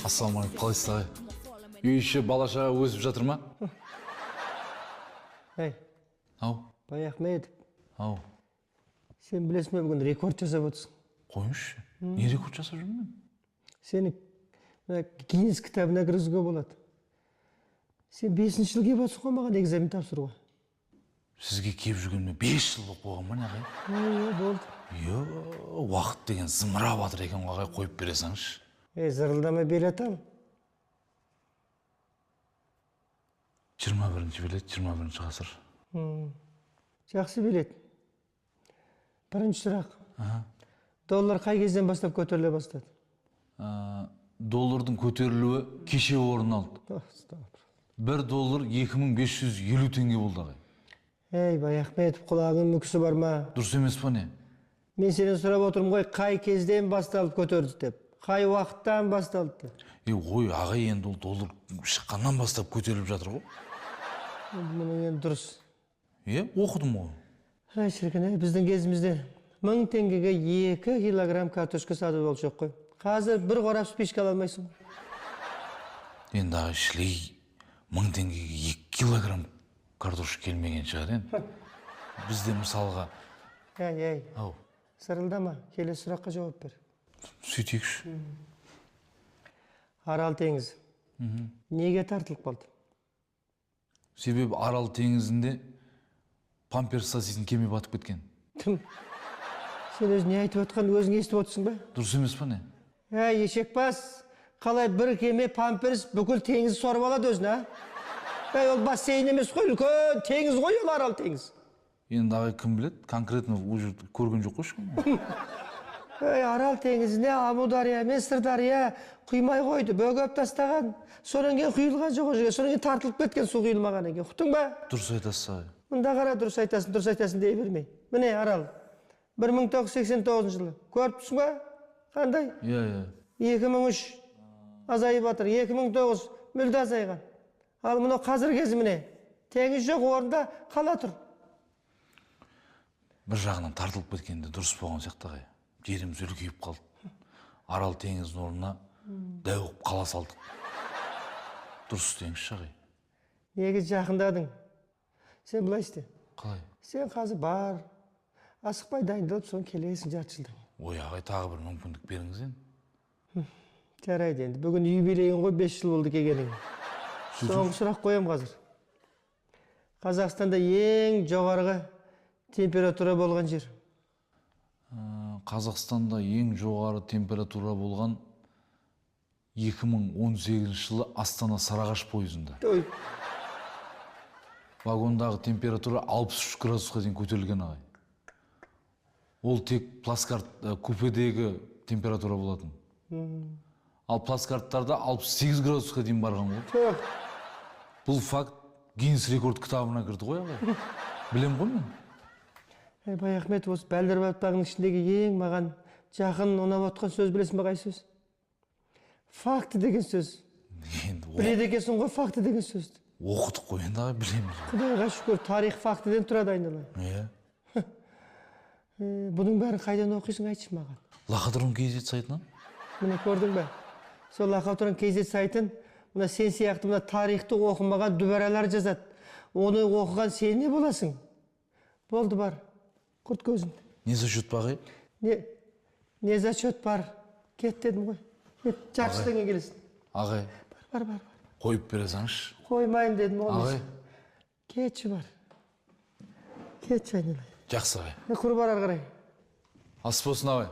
Ассалаумағалейкум, қалайсыз ағай? Үй іші бала-шаға өсіп жатыр ма? Ей, Ау, Баяхметов, ау. сен білесің бе, бүгін рекорд жасап отырсың. Қойыңызшы. Не рекорд жасап жүрмін мен? Сені Гиннес кітабына кіргізуге болады. Сен 5-ші жыл келіп отырсың ғой маған экзамен тапсыруға. Сізге келіп жүргеніме 5 жыл болып қойған ба, не ағай? Болды. Уақыт деген зымырап жатыр екен, ағай, қойып бере салыңызшы. Зырылдама билет ал. 21-ші билет, 21-ші ғасыр. Жақсы билет. Бірінші сұрақ. Доллар қай кезден бастап көтеріле бастады? Доллардың көтерілуі кеше орын алды. $1 2550 теңге болды, ағай. Ей, Баяхметов, құлағың мүкісі бар ма? Дұрыс емес па не? Мен сенен сұрап отырмын ғой, қай кезден басталып көтерді деп. Қай уақыттан басталды деп. Ой, ағай, енді ол доллар шыққаннан бастап көтеріліп жатыр ғой. Мұның енді дұрыс. Оқыдым ғой. Ай, шіркін, біздің кезімізде 1000 теңгеге 2 килограмм картошка сатып ол жоқ қой. Қазір бір қорап спичка ала алмайсың. Енді ағай, шілей 1000 теңгеге 2 килограмм картошка келмеген шығар енді. Бізде мысалға... Ей, Ау. Сырылдама, келесі сұраққа жауап бер. Сөйтейікші. Арал теңізі. Неге тартылып қалды? Себебі Арал теңізінде памперс саситын кеме батып кеткен. Сен өзің не айтып отқан, өзің естіп отырсың ба? Дұрыс емес па не? Ешек бас, қалай бір кеме памперс бүкіл теңіз сорып алады өзіне, ол бассейн емес қой, үлкен теңіз ғой ол Арал теңіз. Енді ағай кім біледі? Конкретно ол жерді көрген жоқ қой ешкім. Арал теңізіне Амудария мен Сырдария құймай қойды, бөгіп тастаған. Сонан кейін құйылған жоқ ол жерге, сонан кейін тартылып кеткен су құйылмағаннан кейін. Ұқтың ба? Дұрыс айтасыз ағай. Мұнда қара, дұрыс айтасың дей бермей. Міне Арал 1989 жылы. Көріп тұрсың ба? Қандай? 2003 азайып жатыр, 2009 мүлде азайған. Ал мұны қазір кезі міне. Теңіз жоқ, орында қала тұр. Бір жағынан тартылып кеткенде дұрыс болған сияқты ағай. Жеріміз үлкейіп қалды. Арал теңіздің орнына дәуіп қала салдық. Дұрыс істеңізші ағай. Неге жақындадың? Сен былай істе. Қалай? Сен қазір бар, асықпай дайындалып, соң келесің жарты жылдан. Ой, ағай, тағы бір мүмкіндік беріңіз енді. Жарайды енді. Бүгін юбилейің ғой, 5 жыл болды келгенің. Соңғы сұрақ қоям қазір. Қазақстанда ең жоғарғы температура болған жер? Қазақстанда ең жоғары температура болған 2018 жылы Астана Сарыағаш пойызында. Вагондағы температура 63 градусқа дейін көтерілген ағай. Ол тек плацкарт купедегі температура болатын. Ал плацкарттарда 68 градусқа дейін барған ғой. Бұл факт Гиннес рекорд кітабына кірді ғой ағай. Білем ғой мен. Баяхметов, осы бәлдірбаптағының ішіндегі ең маған жақын ұнап отқан сөз білесің бе қай сөз? Факті деген сөз. Біледі екенсің ғой факті деген сөзді. Оқыдық қой енді ағай, білеміз. Құдайға шүкір, тарих фактіден тұрады айналайын. Бұның бәрін қайдан оқисың, айтшы маған. Лақатрон KZ сайтынан? Міне көрдің бе? Сол Лақатрон KZ сайтын мына сен сияқты мына тарихты оқымаған дүбәралар жазады. Оны оқыған сен не боласың? Болды бар. Құрт көзін. Не зачет ба ағай? Не зачет бар. Кет дедім ғой. Жақшылығын келесің. Ағай. Бар. Қойып бере салыңызшы. Қоймайын дедім. Ағай. Кетші бар. Кетші айналайын. Жақсы ағай. Құр бар ары қарай. Ас болсын ағай.